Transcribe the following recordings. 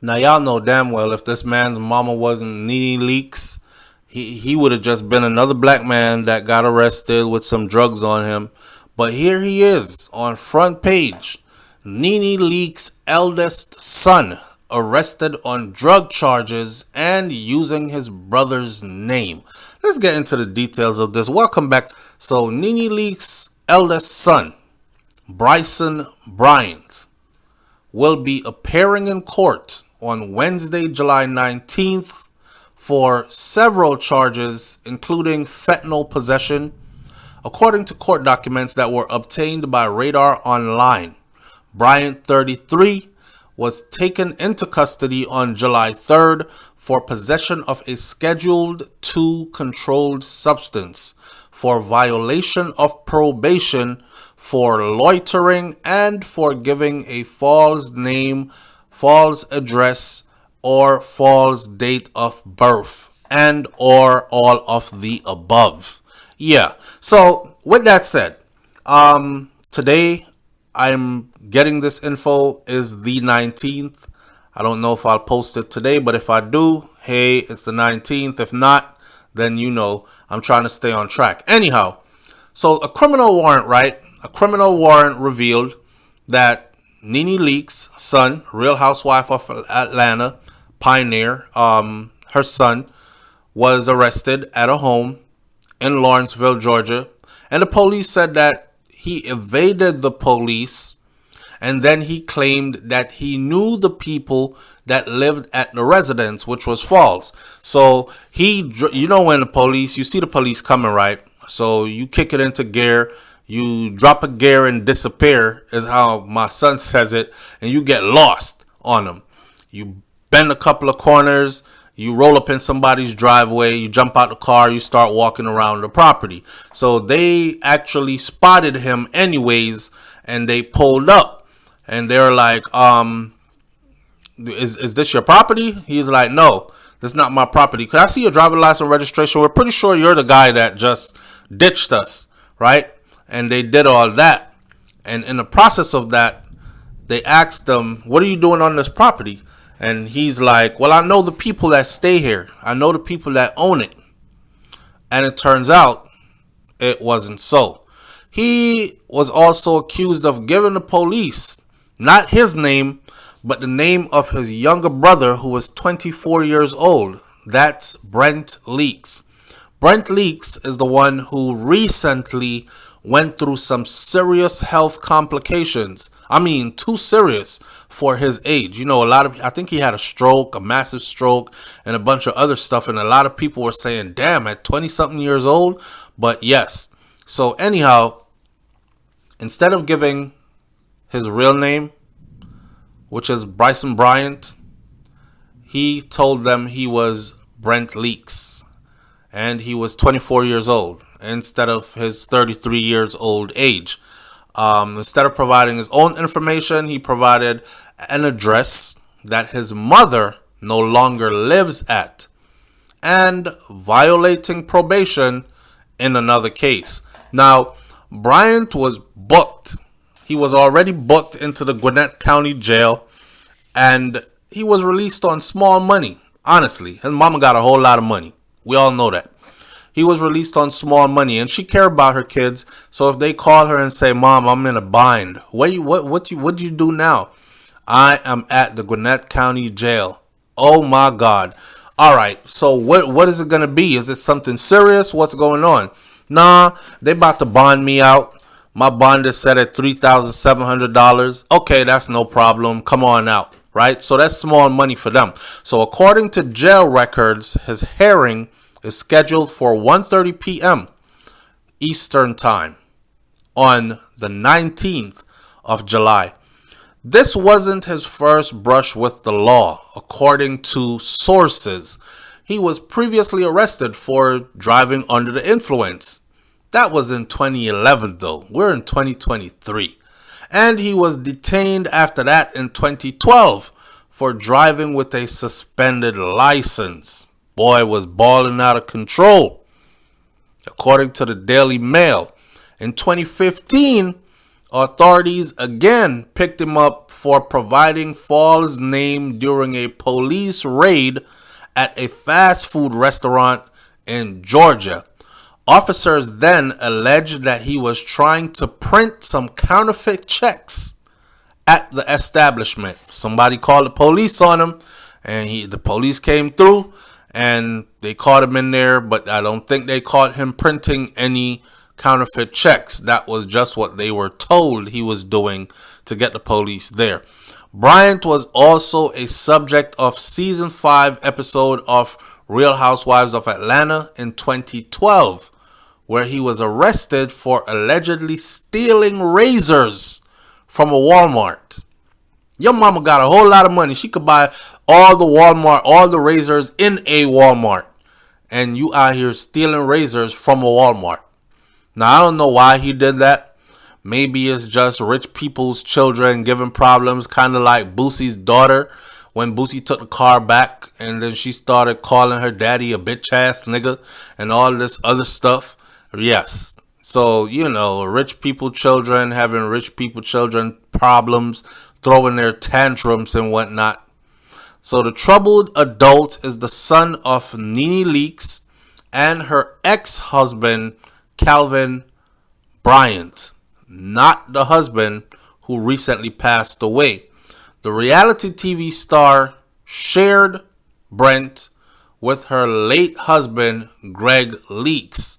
Now y'all know damn well if this man's mama wasn't NeNe Leaks, he would have just been another black man that got arrested with some drugs on him. But here he is on front page. NeNe Leaks' eldest son arrested on drug charges and using his brother's name. Let's get into the details of this. Welcome back. So NeNe Leaks' eldest son, Bryson Bryant, will be appearing in court on Wednesday, July 19th for several charges, including fentanyl possession, according to court documents that were obtained by Radar Online. Bryant, 33, was taken into custody on July 3rd for possession of a Scheduled II controlled substance, for violation of probation, for loitering, and for giving a false name, false address, or false date of birth, and or all of the above. Yeah. So with that said, today I'm getting this info is the 19th. I don't know if I'll post it today, but if I do, hey, it's the 19th. If not, then I'm trying to stay on track. Anyhow, so a criminal warrant, right? A criminal warrant revealed that NeNe Leaks' son, Real Housewife of Atlanta, Pioneer, her son, was arrested at a home in Lawrenceville, Georgia. And the police said that he evaded the police, and then he claimed that he knew the people that lived at the residence, which was false. So when you see the police coming, right? So you kick it into gear, you drop a gear and disappear, is how my son says it, and you get lost on them. You bend a couple of corners, you roll up in somebody's driveway, you jump out the car, you start walking around the property. So they actually spotted him anyways, and they pulled up. And they're like, is this your property? He's like, no, this is not my property. Could I see your driver's license registration? We're pretty sure you're the guy that just ditched us, right? And they did all that. And in the process of that, they asked him, what are you doing on this property? And he's like, well, I know the people that stay here. I know the people that own it. And it turns out it wasn't so. He was also accused of giving the police not his name, but the name of his younger brother, who was 24 years old. That's Brent Leaks. Brent Leaks is the one who recently went through some serious health complications. I mean, too serious for his age. I think he had a stroke, a massive stroke, and a bunch of other stuff. And a lot of people were saying, damn, at 20 something years old. But yes. So anyhow, instead of giving his real name, which is Bryson Bryant, he told them he was Brent Leaks. And he was 24 years old instead of his 33 years old age. Instead of providing his own information, he provided an address that his mother no longer lives at, and violating probation in another case. Now, Bryant was booked. He was already booked into the Gwinnett County Jail, and he was released on small money. Honestly, his mama got a whole lot of money. We all know that. He was released on small money, and she cared about her kids. So if they call her and say, "Mom, I'm in a bind," what do you do now? I am at the Gwinnett County Jail. Oh my God! All right. So what is it gonna be? Is it something serious? What's going on? Nah, they about to bond me out. My bond is set at $3,700. Okay, that's no problem. Come on out. Right? So that's small money for them. So according to jail records, his hearing is scheduled for 1:30 p.m. Eastern Time on the 19th of July. This wasn't his first brush with the law, according to sources. He was previously arrested for driving under the influence. That was in 2011, though. We're in 2023. And he was detained after that in 2012 for driving with a suspended license. Boy was balling out of control. According to the Daily Mail, in 2015, authorities again picked him up for providing false name during a police raid at a fast food restaurant in Georgia. Officers then alleged that he was trying to print some counterfeit checks at the establishment. Somebody called the police on him, and the police came through, and they caught him in there, but I don't think they caught him printing any counterfeit checks. That was just what they were told he was doing to get the police there. Bryant was also a subject of season 5 episode of Real Housewives of Atlanta in 2012, where he was arrested for allegedly stealing razors from a Walmart. Your mama got a whole lot of money. She could buy all the razors in a Walmart. And you out here stealing razors from a Walmart. Now, I don't know why he did that. Maybe it's just rich people's children giving problems, kind of like Boosie's daughter when Boosie took the car back and then she started calling her daddy a bitch ass nigga and all this other stuff. Yes. So, rich people children having rich people children problems, throwing their tantrums and whatnot. So the troubled adult is the son of NeNe Leakes and her ex-husband, Calvin Bryant, not the husband who recently passed away. The reality TV star shared Brent with her late husband, Greg Leakes.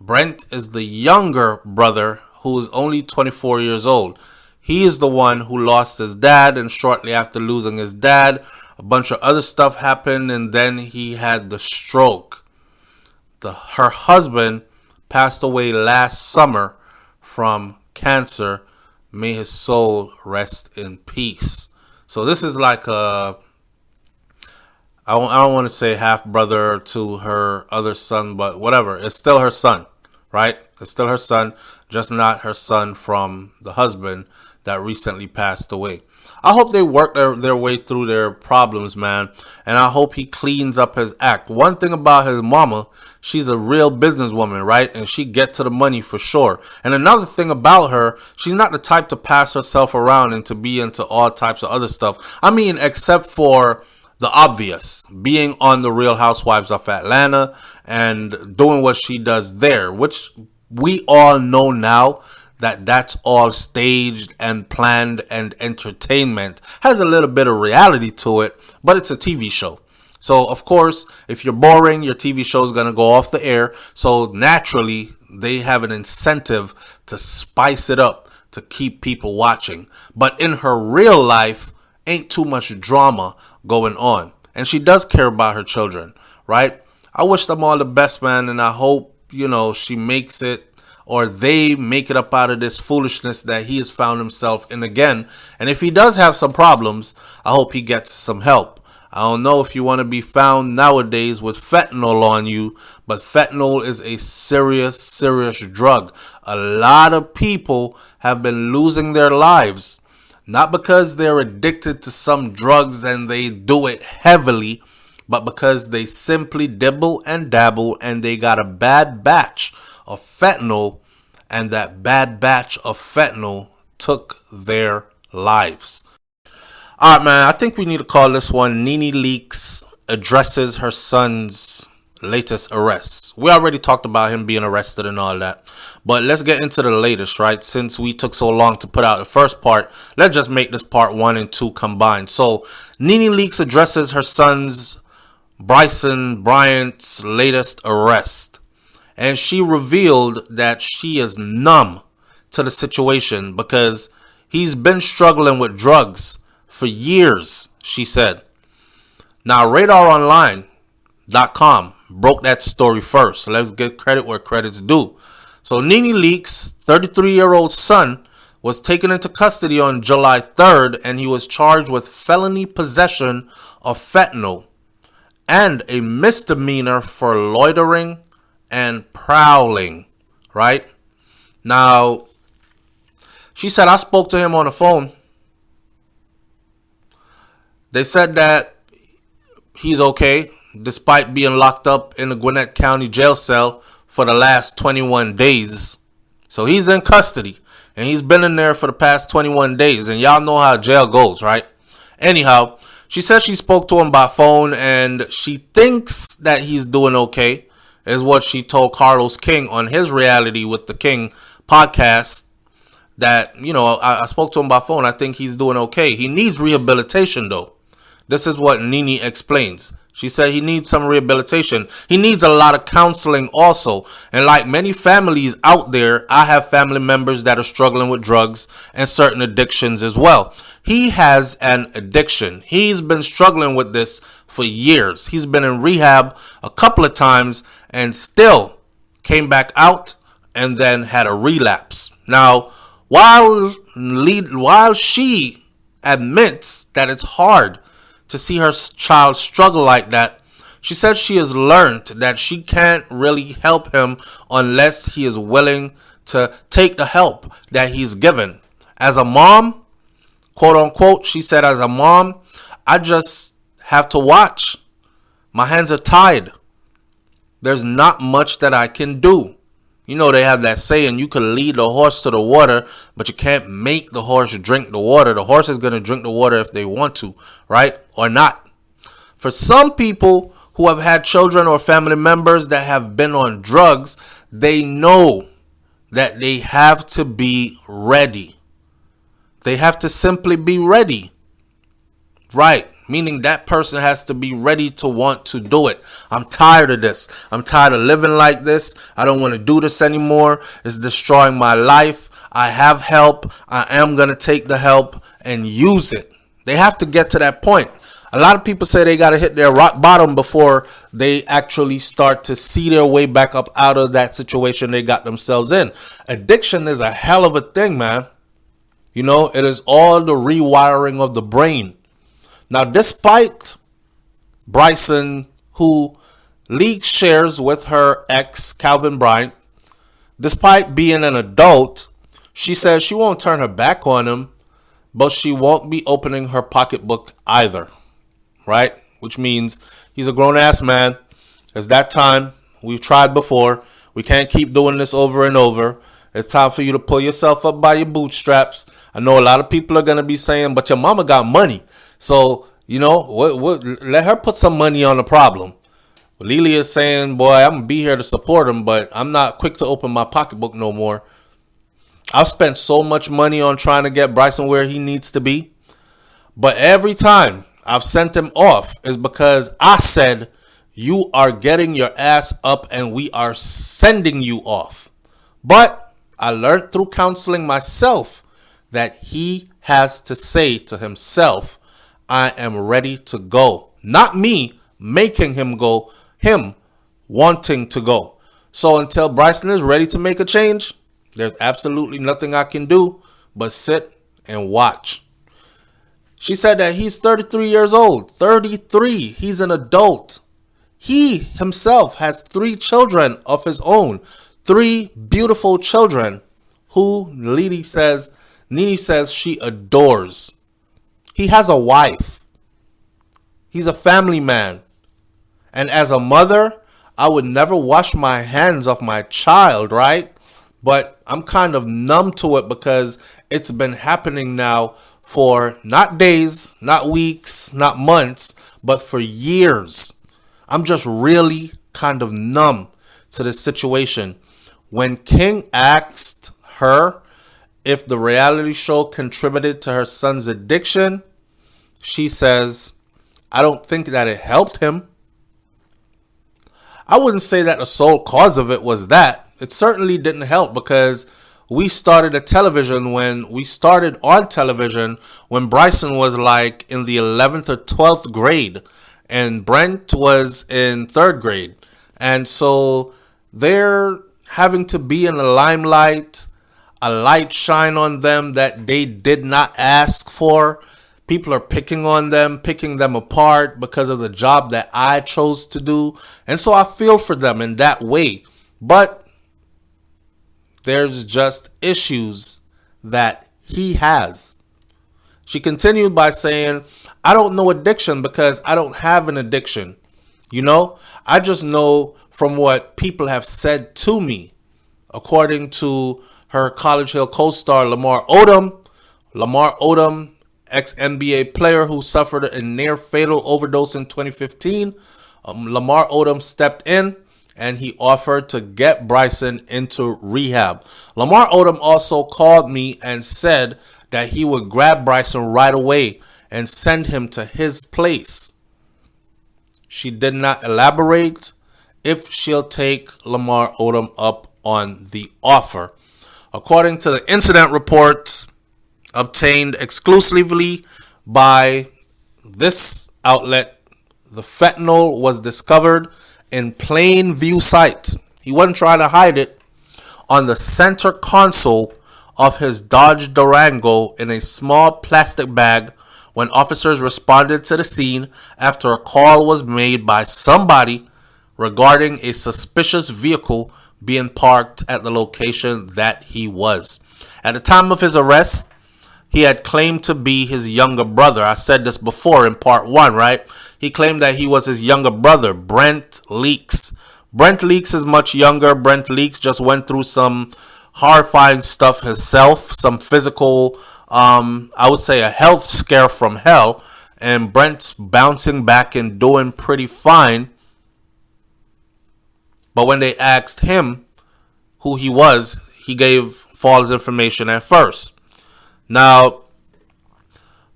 Brent is the younger brother who is only 24 years old. He is the one who lost his dad, and shortly after losing his dad, a bunch of other stuff happened, and then he had the stroke. Her husband passed away last summer from cancer. May his soul rest in peace. So this is like I don't want to say half brother to her other son, but whatever. It's still her son, right? It's still her son, just not her son from the husband that recently passed away. I hope they work their way through their problems, man. And I hope he cleans up his act. One thing about his mama, she's a real businesswoman, right? And she gets to the money for sure. And another thing about her, she's not the type to pass herself around and to be into all types of other stuff. I mean, except for the obvious, being on the Real Housewives of Atlanta and doing what she does there, which we all know now that that's all staged and planned and entertainment. Has a little bit of reality to it, but it's a TV show. So, of course, if you're boring, your TV show is going to go off the air. So, naturally, they have an incentive to spice it up to keep people watching. But in her real life, ain't too much drama going on. And she does care about her children, right? I wish them all the best, man, and I hope, she makes it, or they make it up out of this foolishness that he has found himself in again. And if he does have some problems, I hope he gets some help. I don't know if you want to be found nowadays with fentanyl on you, but fentanyl is a serious, serious drug. A lot of people have been losing their lives, not because they're addicted to some drugs and they do it heavily, but because they simply dibble and dabble and they got a bad batch of fentanyl, and that bad batch of fentanyl took their lives. All right, man, I think we need to call this one NeNe Leakes addresses her son's latest arrests. We already talked about him being arrested and all that, but let's get into the latest, right? Since we took so long to put out the first part, let's just make this part 1 and 2 combined. So NeNe Leakes addresses her son's Bryson Bryant's latest arrest. And she revealed that she is numb to the situation because he's been struggling with drugs for years, she said. Now, RadarOnline.com broke that story first. So let's give credit where credit's due. So NeNe Leakes' 33-year-old son was taken into custody on July 3rd, and he was charged with felony possession of fentanyl and a misdemeanor for loitering and prowling, right? Now, she said, I spoke to him on the phone. They said that he's okay, despite being locked up in the Gwinnett County jail cell for the last 21 days. So he's in custody. And he's been in there for the past 21 days. And y'all know how jail goes, right? Anyhow, she said she spoke to him by phone and she thinks that he's doing okay, is what she told Carlos King on his Reality with the King podcast. That, I spoke to him by phone. I think he's doing okay. He needs rehabilitation, though. This is what NeNe explains. She said he needs some rehabilitation. He needs a lot of counseling also. And like many families out there, I have family members that are struggling with drugs and certain addictions as well. He has an addiction. He's been struggling with this for years. He's been in rehab a couple of times and still came back out and then had a relapse. Now, while she admits that it's hard to see her child struggle like that, she said she has learned that she can't really help him unless he is willing to take the help that he's given. As a mom, quote unquote, she said, as a mom, I just have to watch. My hands are tied. There's not much that I can do. You know, they have that saying, you can lead the horse to the water, but you can't make the horse drink the water. The horse is going to drink the water if they want to, right? Or not. For some people who have had children or family members that have been on drugs, they know that they have to be ready. They have to simply be ready. Right. Meaning that person has to be ready to want to do it. I'm tired of this. I'm tired of living like this. I don't want to do this anymore. It's destroying my life. I have help. I am going to take the help and use it. They have to get to that point. A lot of people say they got to hit their rock bottom before they actually start to see their way back up out of that situation they got themselves in. Addiction is a hell of a thing, man. It is all the rewiring of the brain. Now, despite Bryson, who leaked shares with her ex, Calvin Bryant, despite being an adult, she says she won't turn her back on him, but she won't be opening her pocketbook either, right? Which means he's a grown-ass man. It's that time. We've tried before. We can't keep doing this over and over. It's time for you to pull yourself up by your bootstraps. I know a lot of people are going to be saying, but your mama got money. So, let her put some money on the problem. Lily is saying, boy, I'm going to be here to support him, but I'm not quick to open my pocketbook no more. I've spent so much money on trying to get Bryson where he needs to be. But every time I've sent him off is because I said, you are getting your ass up and we are sending you off. But I learned through counseling myself that he has to say to himself, I am ready to go. Not me making him go, him wanting to go. So until Bryson is ready to make a change, there's absolutely nothing I can do but sit and watch. She said that he's 33 years old. 33. He's an adult. He himself has 3 children of his own. 3 beautiful children who NeNe says she adores. He has a wife. He's a family man. And as a mother, I would never wash my hands off my child, right? But I'm kind of numb to it because it's been happening now for not days, not weeks, not months, but for years. I'm just really kind of numb to this situation. When King asked her if the reality show contributed to her son's addiction, she says, I don't think that it helped him. I wouldn't say that the sole cause of it was that. It certainly didn't help because we started on television when Bryson was like in the 11th or 12th grade and Brent was in 3rd grade. And so they're having to be in the limelight, a light shine on them that they did not ask for. People are picking on them, picking them apart because of the job that I chose to do. And so I feel for them in that way. But there's just issues that he has. She continued by saying, I don't know addiction because I don't have an addiction. I just know from what people have said to me, according to her College Hill co-star Lamar Odom. Lamar Odom, ex-NBA player who suffered a near-fatal overdose in 2015. Lamar Odom stepped in and he offered to get Bryson into rehab. Lamar Odom also called me and said that he would grab Bryson right away and send him to his place. She did not elaborate if she'll take Lamar Odom up on the offer. According to the incident reports obtained exclusively by this outlet, the fentanyl was discovered in plain view sight. He wasn't trying to hide it. On the center console of his Dodge Durango in a small plastic bag when officers responded to the scene after a call was made by somebody regarding a suspicious vehicle being parked at the location that he was. At the time of his arrest, he had claimed to be his younger brother. I said this before in part 1, right? He claimed that he was his younger brother, Brent Leaks. Brent Leaks is much younger. Brent Leaks just went through some horrifying stuff himself, some physical, I would say a health scare from hell. And Brent's bouncing back and doing pretty fine. But when they asked him who he was, he gave false information at first. Now,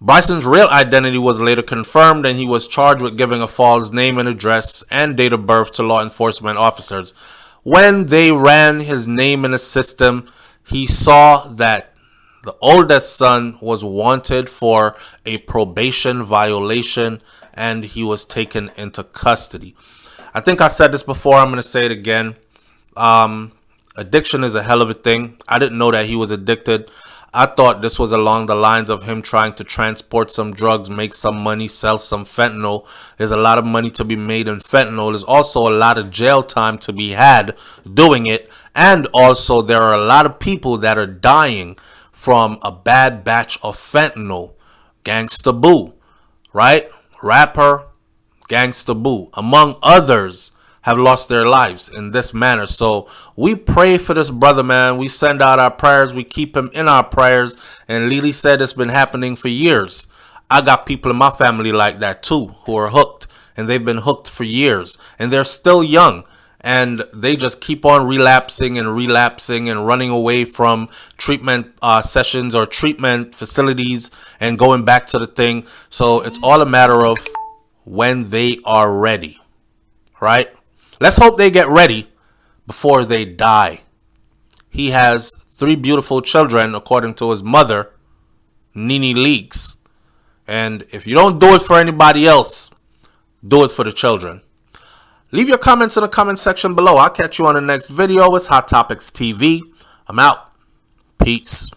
Bryson's real identity was later confirmed and he was charged with giving a false name and address and date of birth to law enforcement officers. When they ran his name in the system, he saw that the oldest son was wanted for a probation violation and he was taken into custody. I think I said this before. I'm going to say it again. Addiction is a hell of a thing. I didn't know that he was addicted. I thought this was along the lines of him trying to transport some drugs, make some money, sell some fentanyl. There's a lot of money to be made in fentanyl. There's also a lot of jail time to be had doing it. And also there are a lot of people that are dying from a bad batch of fentanyl. Gangsta Boo, right? Rapper Gangsta Boo, among others, have lost their lives in this manner. So we pray for this brother, man. We send out our prayers. We keep him in our prayers. And Lily said it's been happening for years. I got people in my family like that too, who are hooked. And they've been hooked for years. And they're still young. And they just keep on relapsing and running away from treatment sessions or treatment facilities and going back to the thing. So it's all a matter of when they are ready, right? Let's hope they get ready before they die. He has 3 beautiful children, according to his mother, NeNe Leaks. And if you don't do it for anybody else, do it for the children. Leave your comments in the comment section below. I'll catch you on the next video. It's Hot Topics TV. I'm out. Peace.